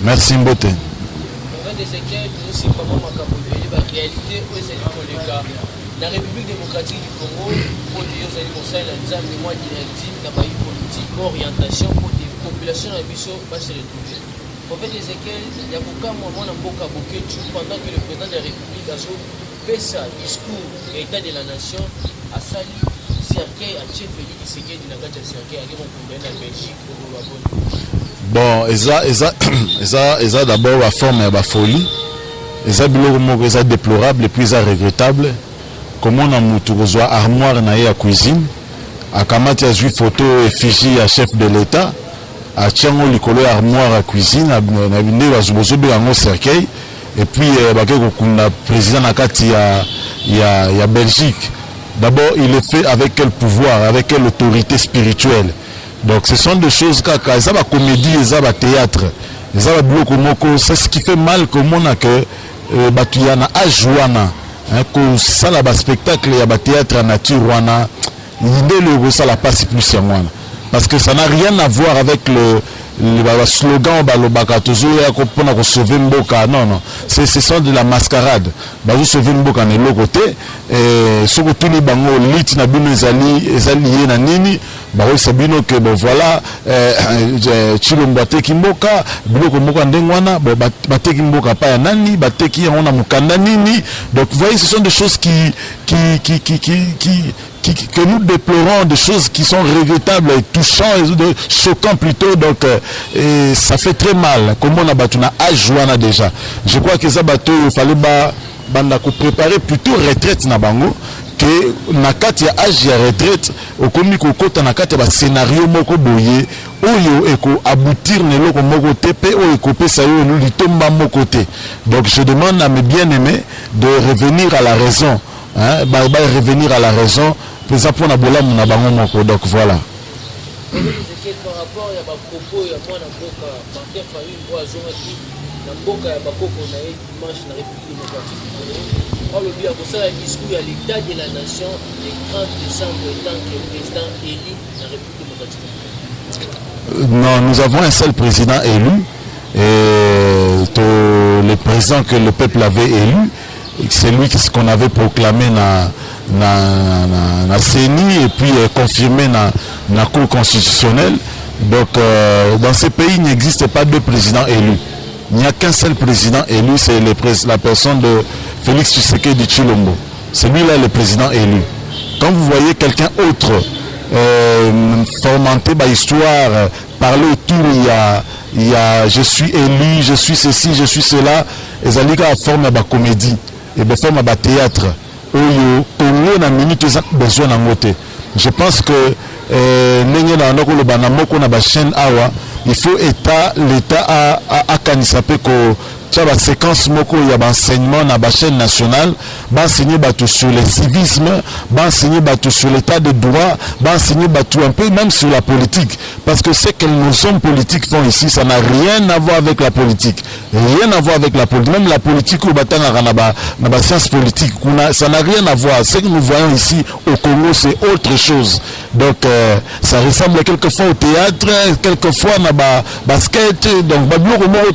Merci Mbote. La République démocratique du Congo, pour dire aux animaux, la mémoire directive, la politique, orientation pour des populations à Bissau va se retrouver. En fait, Ezekiel, il y a beaucoup de moments pendant que le président de la République a fait sa discours état de la nation à Sali, Cercueil, à Tchef Félix Tshisekedi, à Cercueil, à la Belgique, au Gabon. Bon, ça d'abord la forme de la folie. Ça est déplorable et puis ça regrettable. Comment on a une armoire na ya cuisine, à kamati a joué photo effigie à chef de l'État, à tiango likolo armoire à cuisine, à binde bazubozo de yango cercueil, et puis le président nakati ya Belgique. D'abord, il est fait avec quel pouvoir, avec quelle autorité spirituelle. Donc ce sont des choses kaka, ça va comédie, ça va théâtre, ça va bloc moko, c'est ce qui fait mal comme on a que batuyana ajuana. Que ça la spectacle ya théâtre nature wana l'idée ça la passe plus parce que ça n'a rien à voir avec le slogan balobaka toujours pour sauver mboka. Non, ce sont de la mascarade bazo sauver mboka na l'autre côté et soko tuni bango lit na bino ezali na nini bawo sabino que bon voilà Chilombo ateki mboka biloko mboka ndengwana bateki mboka pa ya nani bateki ona mukanda nini. Donc vous voyez, ce sont des choses que nous déplorons, des choses qui sont regrettables et touchantes et choquantes plutôt. Donc ça fait très mal. Comment on a battu na ajuana déjà. Je crois que ça bateau il fallait préparer plutôt retraite na bango que na kati ya âge ya retraite okomi kokota na kati ya scénario moko boye oyo eko aboutir ne loko moko te pe oyo ekopesa yo no litomba moko te. Donc je demande à mes bien-aimés de revenir à la raison, hein, revenir à la raison pour pour na bola na bango moko. Donc voilà. Par rapport à propos ya mwana mboka Martin Fayulu wa zonaki na mboka ya bakoko na dimanche na République démocratique du Congo. Par le biais de ça, discours à l'état de la nation le 30 décembre en tant que président élu de la République démocratique. Non, nous avons un seul président élu et le président que le peuple avait élu, c'est lui qu'on avait proclamé na CENI et puis confirmé na Cour constitutionnelle. Donc dans ce pays, il n'existe pas deux présidents élus. Il n'y a qu'un seul président élu, c'est la personne de Félix Tshisekedi Chilombo. C'est lui-là le président élu. Quand vous voyez quelqu'un autre fomenter l'histoire, parler autour, il y a je suis élu, je suis ceci, je suis cela, et ça ligue à forme de comédie et de forme de théâtre. Je pense que il faut l'État a canissapé que la séquence moko il y a enseignement na la chaîne nationale, enseigner sur le civisme, enseigner sur l'état de droit, enseigner un peu même sur la politique, parce que ce que nos hommes politiques font ici, ça n'a rien à voir avec la politique, rien à voir avec la politique, même la politique ou la science politique, ça n'a rien à voir. Ce que nous voyons ici au Congo, c'est autre chose. Donc ça ressemble quelquefois au théâtre, quelquefois à basket, donc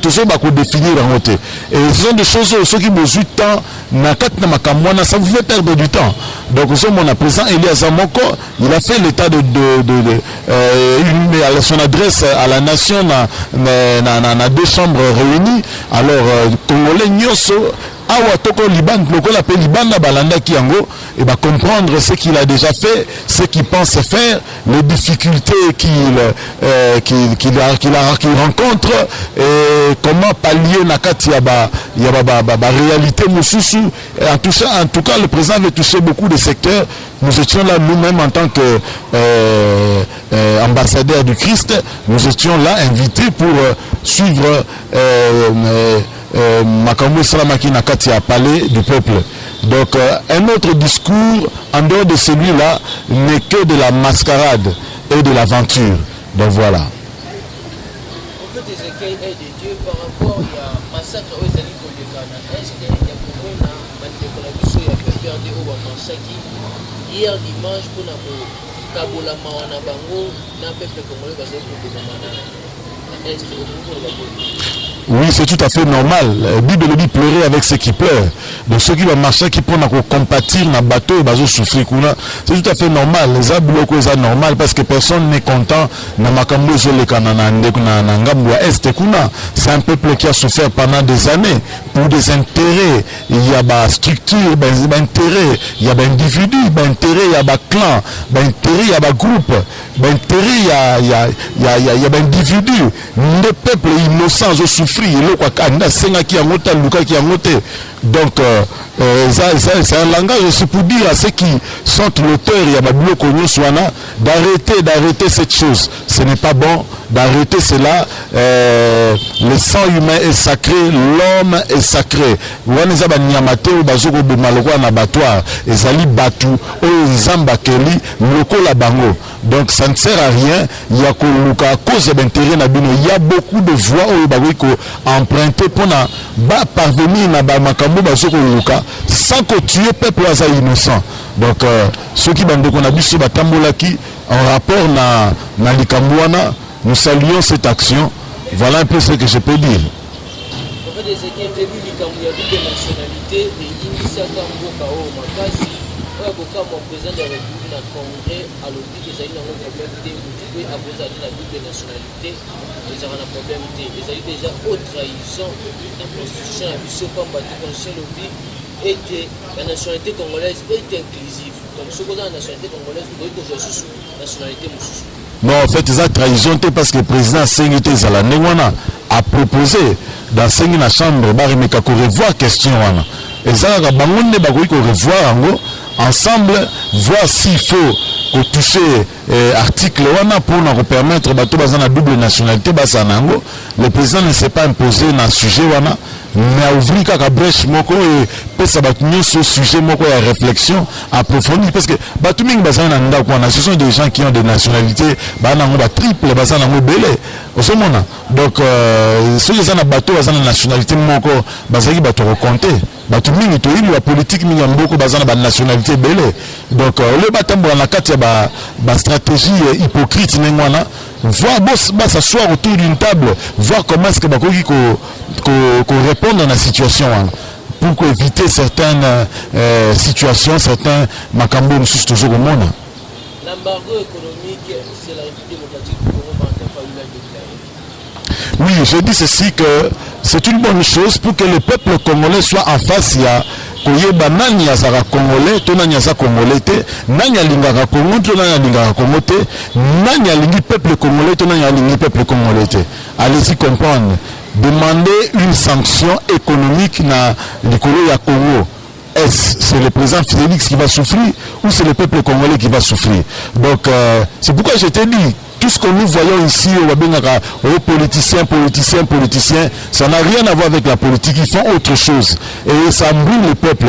toujours définir en et ce sont des choses ceux qui besoin de temps ça vous fait perdre du temps. Donc mon président Elias Zamoko, il a fait l'état de son adresse à la nation na deux chambres réunies. Alors Congolais nyoso awa toko Liban loko l'appelle Liban na balanda kiango et va comprendre ce qu'il a déjà fait, ce qu'il pense faire, les difficultés qu'il rencontre et comment pallier na kati ya ba réalité mususu. En tout cas le président avait touché beaucoup de secteurs. Nous étions là nous-mêmes en tant que ambassadeurs du Christ, nous étions là invités pour suivre Makambo Salamaki Nakati à palais du peuple. Donc un autre discours en dehors de celui-là n'est que de la mascarade et de l'aventure. Donc voilà. En fait, Ezekiel est de Dieu par rapport à massacre aux alliés de Ghana. Est-ce qu'il y a beaucoup de perdu au Mansaki hier dimanche pour Kabola Mawana Bango, n'a peuple congolais parce que Est au niveau de la politique. Oui, c'est tout à fait normal. Bible le dit pleurer avec ceux qui pleurent. Donc ceux qui vont marcher, qui prennent à compatir dans le bateau, ils vont souffrir. C'est tout à fait normal. Les ablocos, c'est normal parce que personne n'est content. C'est un peuple qui a souffert pendant des années pour des intérêts. Il y a des structures, des intérêts. Il y a des individus, des intérêts, il y a des clans, des intérêts, il y a des groupes, des intérêts, il y a des individus. Les peuples innocents ont souffert. Donc c'est un langage aussi pour dire à ceux qui sont l'auteur d'arrêter cette chose. Ce n'est pas bon d'arrêter cela. Le sang humain est sacré, l'homme est sacré. Donc ça ne sert à rien. Il y a cause d'intérêt. Il y a beaucoup de voies emprunter pour parvenir à sans que tuer peuple innocent. Donc ceux qui en rapport na Likambouana, nous saluons cette action. Voilà un peu ce que je peux dire. Président de la République dans le Congrès à l'ONU, les amis ont un problème de à cause de la double nationalité, ils ont un problème ils ont déjà haute trahison dans la constitution à Bissau comme la constitution lobby et que la nationalité congolaise est inclusive. Donc ce qu'on a la nationalité congolaise, vous voyez que je suis nationalité moussou. Non, en fait, ça trahison parce que le président Sengité Zalanéwana a proposé dans la chambre de revoir question. Et ça, il faut revoir ensemble, voir s'il faut toucher article pour nous permettre de la double nationalité. Le président ne s'est pas imposé dans ce sujet, mais ouvrir la brèche et ça ce sujet de réflexion approfondie. Parce que ce sont des gens qui ont des nationalités triple, donc ceux qui ont des bateaux de nationalité, la politique de nationalité belé. Donc le bâtiment dans la carte stratégie hypocrite voir s'asseoir autour d'une table, voir comment est-ce que qu'on répond à la situation pour éviter certaines situations, certains macambos nous sommes toujours au monde. L'embargo économique, c'est la République démocratique du Congo qui a déclaré. Oui, je dis ceci que c'est une bonne chose pour que le peuple congolais soit en face. Il y a koyeba nani azara congolais to nani aza congolais te nani alingaka Congo to nani alingaka Congo te nani alingi peuple congolais to nani alingi peuple congolais te. Allez-y comprendre. Demander une sanction économique na likolo ya Congo. Est-ce c'est le président Félix qui va souffrir ou c'est le peuple congolais qui va souffrir? Donc c'est pourquoi je t'ai dit tout ce que nous voyons ici aux politiciens, ça n'a rien à voir avec la politique, ils font autre chose. Et ça embrouille le peuple,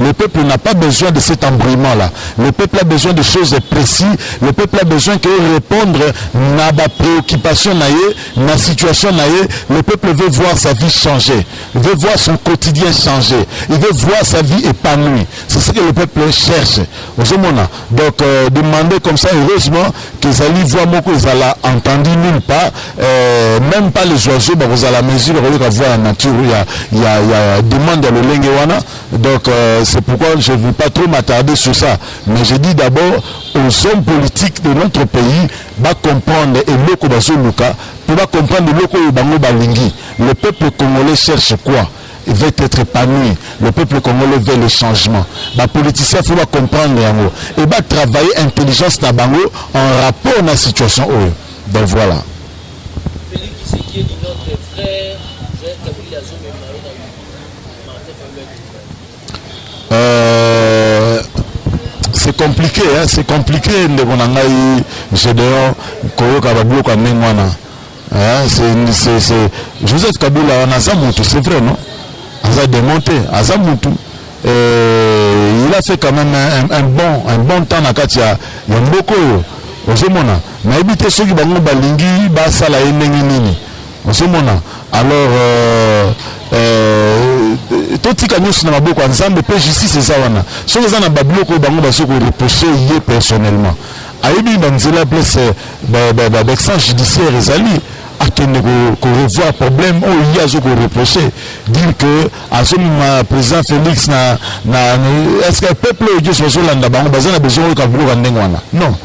le peuple n'a pas besoin de cet embrouillement-là. Le peuple a besoin de choses précises, le peuple a besoin que répondre à la préoccupation, à la situation, le peuple veut voir sa vie changer, il veut voir son quotidien changer, il veut voir sa vie épanouie. C'est ce que le peuple cherche. Donc, demander comme ça, heureusement, qu'ils allaient voir beaucoup, ils allaient entendu nulle part, même pas les oiseaux, vous allez à la mesure, vous allez voir la nature, il y a demande dans le Lengewana. Donc, c'est pourquoi je ne veux pas trop m'attarder sur ça. Mais je dis d'abord aux hommes politiques de notre pays, va comprendre et loko bazoluka, pour comprendre loko bango balingi. Le peuple congolais cherche quoi? Il veut être épanoui. Le peuple congolais veut le changement. Les politiciens, il faut comprendre et va travailler intelligence dans bango en rapport à la situation. Donc voilà. Félix Tshisekedi dit notre frère, c'est compliqué, hein? C'est compliqué. C'est Joseph Kabila, c'est vrai, non? Il a démonté, il a fait quand même un bon temps à Katia. Il y a beaucoup mais habiter ceux qui vont balingi basa la nini. Alors tout ka nyusi na maboko nzambe pe justice eza wana. Ceux qui na babiloko bango basoko reprocher yé personnellement. Aibi banzela place d'exchange judiciaire ezali akende ko revoir problème o il y a zo ko reprocher dire que azoma président Félix na est-ce que le peuple Dieu soit landa bango bazana besoin ka bulo kandengo wana. Non,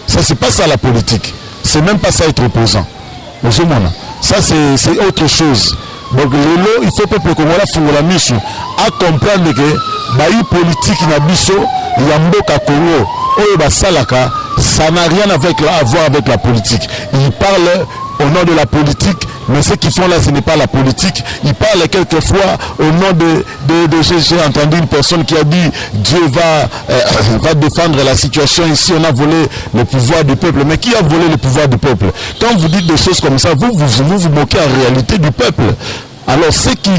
ça c'est pas ça la politique, c'est même pas ça être opposant. Ça c'est autre chose. Donc il faut peuple congolais fungola misu à comprendre que bayi politique na biso ya mboka Congo oyo basalaka ça n'a rien à voir avec la politique. Ils parlent au nom de la politique, mais ce qu'ils font là, ce n'est pas la politique. Ils parlent quelquefois au nom de j'ai entendu une personne qui a dit Dieu va défendre la situation ici, on a volé le pouvoir du peuple. Mais qui a volé le pouvoir du peuple? Quand vous dites des choses comme ça, vous moquez en réalité du peuple. Alors ceux qui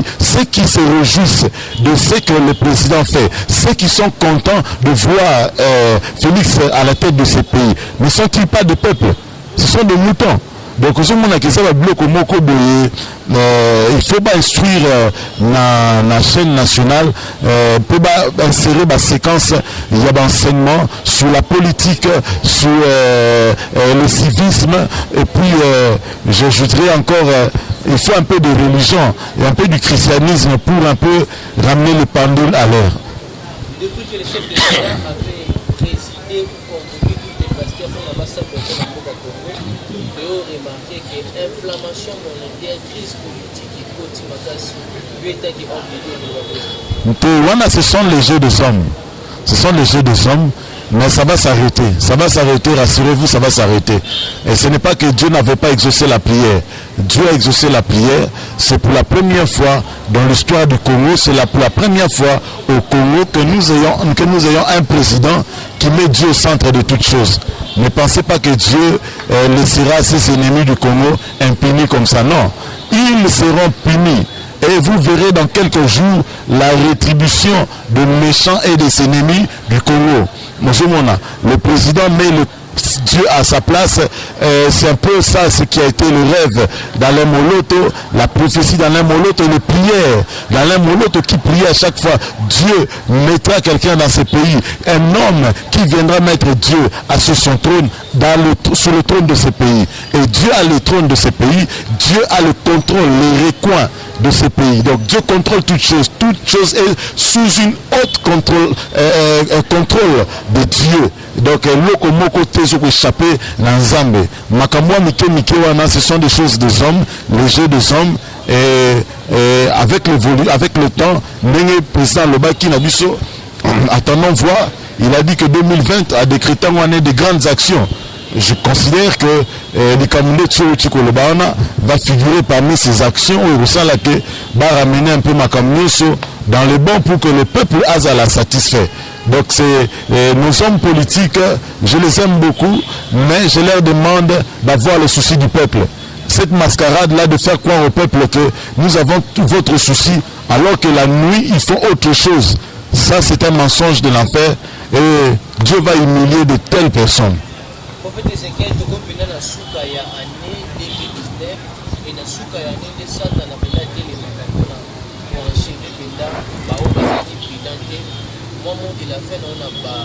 se réjouissent de ce que le président fait, ceux qui sont contents de voir Félix à la tête de ce pays, ne sont-ils pas des peuples? Ce sont des moutons. Donc il faut pas instruire la chaîne nationale, pour insérer la séquence, il y a d'enseignement sur la politique, sur le civisme, et puis j'ajouterai encore, il faut un peu de religion et un peu du christianisme pour un peu ramener le pendule à l'heure. Depuis que le chef de l'État avait présidé ou convoqué tous les pasteurs pour l'ambassade de remarqué que l'inflammation monétaire, crise politique et côté makasi, lui était qui ce sont les jeux des hommes. Ce sont les jeux des hommes, mais ça va s'arrêter. Ça va s'arrêter, rassurez-vous, ça va s'arrêter. Et ce n'est pas que Dieu n'avait pas exaucé la prière. Dieu a exaucé la prière. C'est pour la première fois dans l'histoire du Congo, c'est pour la première fois au Congo que nous ayons un président qui met Dieu au centre de toutes choses. Ne pensez pas que Dieu laissera ses ennemis du Congo impunis comme ça. Non, ils seront punis. Et vous verrez dans quelques jours la rétribution de méchants et des ennemis du Congo. Le président met Dieu à sa place, c'est un peu ça ce qui a été le rêve d'Alain Moloto, la prophétie d'Alain Moloto et les prières d'Alain Moloto qui priait à chaque fois. Dieu mettra quelqu'un dans ce pays, un homme qui viendra mettre Dieu sur son trône, sur le trône de ce pays. Et Dieu a le trône de ce pays, Dieu a le contrôle, les recoins de ce pays. Donc Dieu contrôle toute chose est sous une haute contrôle de Dieu. Donc loko moko tezo ko échapper dans Nzambe. Makamwa mike wana, ce sont des choses des hommes, les jeux des hommes, et avec le temps, ndenge président Lobaki na biso attendons voir, il a dit que 2020 a décrété de grandes actions. Je considère que les Tchikolobana va figurer parmi ces actions où il va ramener un peu Makamnyoso dans le bon pour que le peuple ait à la satisfaire. Donc c'est nos hommes politiques, je les aime beaucoup, mais je leur demande d'avoir le souci du peuple. Cette mascarade-là de faire croire au peuple que nous avons tout votre souci, alors que la nuit, ils font autre chose. Ça, c'est un mensonge de l'enfer et Dieu va humilier de telles personnes. Prophète Ezekiel, tu comprends la souka ya année 2019 et la souka ya année de Satan a fait la télé pour enchaîner Penda, Baoba qui présenté. Moi, il a fait on a pas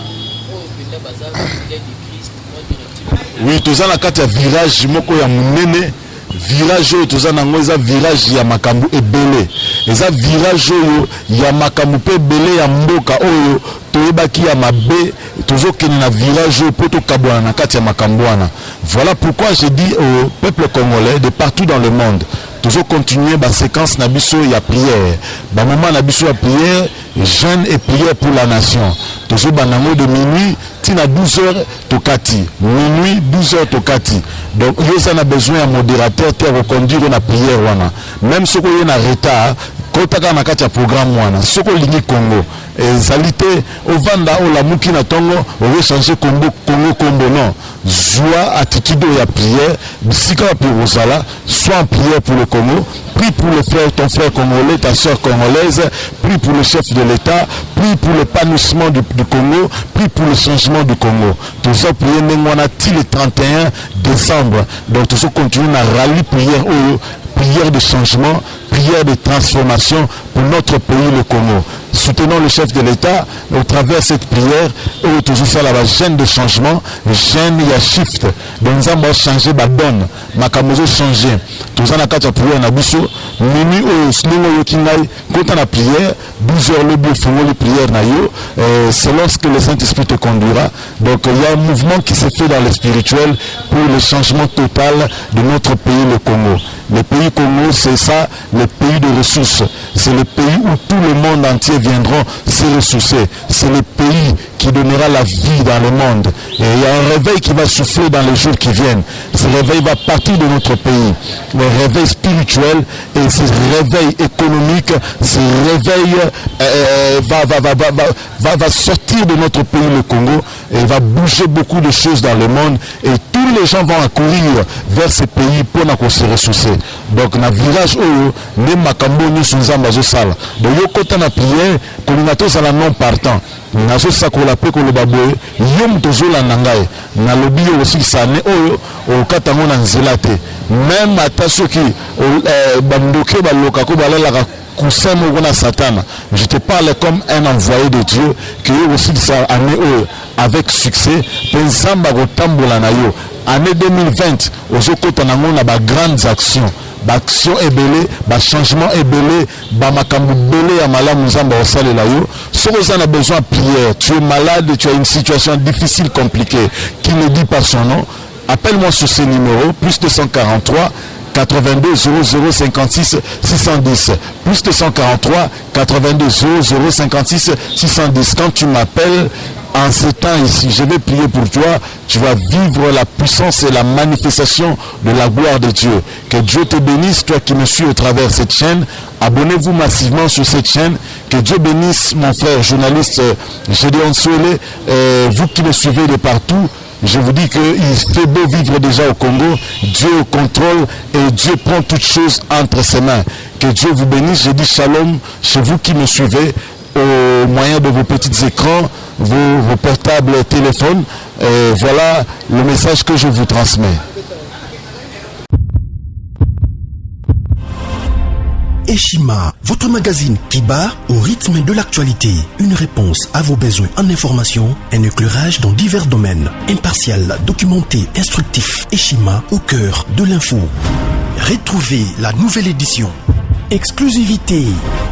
pour Penda Bazar, il est du Christ, moi directement. Oui, tout ça, la carte virage, moko ya munene. Virage oyo toza nango eza virage ya makambu ebele eza virage oyo ya makambu pe ebele ya mboka oyo toyebaki ya mabe tozokende na virage oyo po tokabwana na kati ya makambu wana. Voilà pourquoi je dis au peuple congolais de partout dans le monde toujours continuer la séquence na biso ya prière, ba moment na biso ya prière, jeûne et prière pour la nation. Toujours banango de minuit tina 12h tokati, minuit 12h tokati. Donc il y a besoin d'un modérateur qui va conduire la prière wana. Même si il y a un retard, kotaka na kati ya programme wana soko lingi Congo ezalité ovanda ola muki na tongo o changer Congo kombo non joie attitude ya prière bisika pour osala soit en prière pour le Congo, prie pour le frère, ton frère congolais, ta soeur congolaise, prie pour le chef de l'État, prie pour l'épanouissement du Congo, prie pour le changement du Congo. Tout ça prier le 31 décembre. Donc tout ça continue à rallye prière de changement, prière de transformation pour notre pays, le Congo. soutenons le chef de l'État au travers de cette prière, où toujours ça la gêne de changement, gêne, il y a shift. Donc nous avons changé la donne, ma camozo changé. Tout ça, on a prière, on a biso, mimi au slingo yokinai, quand on a prière, 12 heures le bout, les prières nayo, selon ce que le Saint-Esprit te conduira. Donc il y a un mouvement qui se fait dans le spirituel pour le changement total de notre pays, le Congo. Le pays Congo, c'est ça, le pays de ressources. C'est le pays où tout le monde entier viendront se ressourcer. C'est le pays qui donnera la vie dans le monde. Et il y a un réveil qui va souffler dans les jours qui viennent. Ce réveil va partir de notre pays. Le réveil spirituel et ce réveil économique, ce réveil va sortir de notre pays, le Congo, et va bouger beaucoup de choses dans le monde. Et tous les gens vont accourir vers ces pays pour se ressourcer. Donc, dans le village, les makambo nous sont en sala. Donc, yo kota na prière, kolinato sala non partant. Nazo sakola pe ko baboué, yom tozola nangai. Na lobi aussi sané o katango na nzelate. Même ata soki bandoke baloka ko balala kusemo gona satana. Je te parle comme un envoyé de Dieu qui est aussi ça année avec succès. Pensamba go tambola na yo. Année 2020, ozokota nango na ba grandes actions. Action est belé, changement est belé, makambu belé à malamu nzamba osale la yo. Si vous en avez besoin de prière, tu es malade, tu as une situation difficile, compliquée, qui ne dit pas son nom, appelle-moi sur ce numéro, plus 243 82 00 56 610, plus 243 82 00 56 610. Quand tu m'appelles, en ce temps ici, je vais prier pour toi, tu vas vivre la puissance et la manifestation de la gloire de Dieu. Que Dieu te bénisse, toi qui me suis au travers de cette chaîne. Abonnez-vous massivement sur cette chaîne. Que Dieu bénisse mon frère journaliste Gédéon Souélé, vous qui me suivez de partout. Je vous dis qu'il fait beau vivre déjà au Congo. Dieu au contrôle et Dieu prend toutes choses entre ses mains. Que Dieu vous bénisse. Je dis shalom chez vous qui me suivez au moyen de vos petits écrans, vos portables téléphones. Voilà le message que je vous transmets. Eshima, votre magazine qui bat au rythme de l'actualité. Une réponse à vos besoins en information, un éclairage dans divers domaines. Impartial, documenté, instructif. Eshima au cœur de l'info. Retrouvez la nouvelle édition. Exclusivité,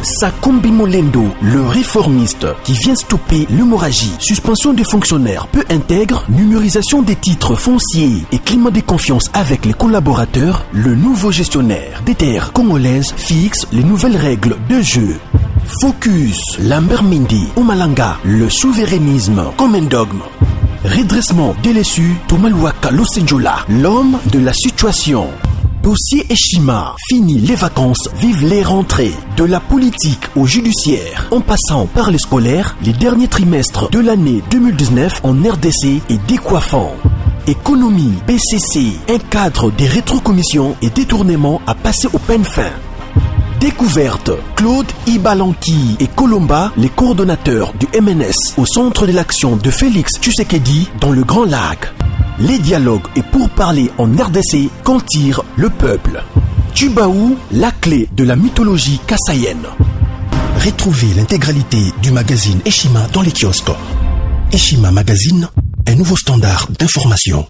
Sakombi Molendo, le réformiste qui vient stopper l'hémorragie, suspension des fonctionnaires peu intègre, numérisation des titres fonciers et climat de confiance avec les collaborateurs, le nouveau gestionnaire des terres congolaises fixe les nouvelles règles de jeu. Focus, Lambert Mindi, Omalanga, le souverainisme comme un dogme. Redressement délaissé, Tomaluaka Losenjola, l'homme de la situation. Dossier Eshima, fini les vacances, vive les rentrées. De la politique au judiciaire, en passant par les scolaires, les derniers trimestres de l'année 2019 en RDC est décoiffant. Économie, BCC, un cadre des rétrocommissions et détournements à passer au peine fin. Découverte, Claude Ibalanki et Colomba, les coordonnateurs du MNS au centre de l'action de Félix Tshisekedi dans le Grand Lac. Les dialogues et pourparlers en RDC qu'en tire le peuple. Tubaou, la clé de la mythologie kassaïenne. Retrouvez l'intégralité du magazine Eshima dans les kiosques. Eshima Magazine, un nouveau standard d'information.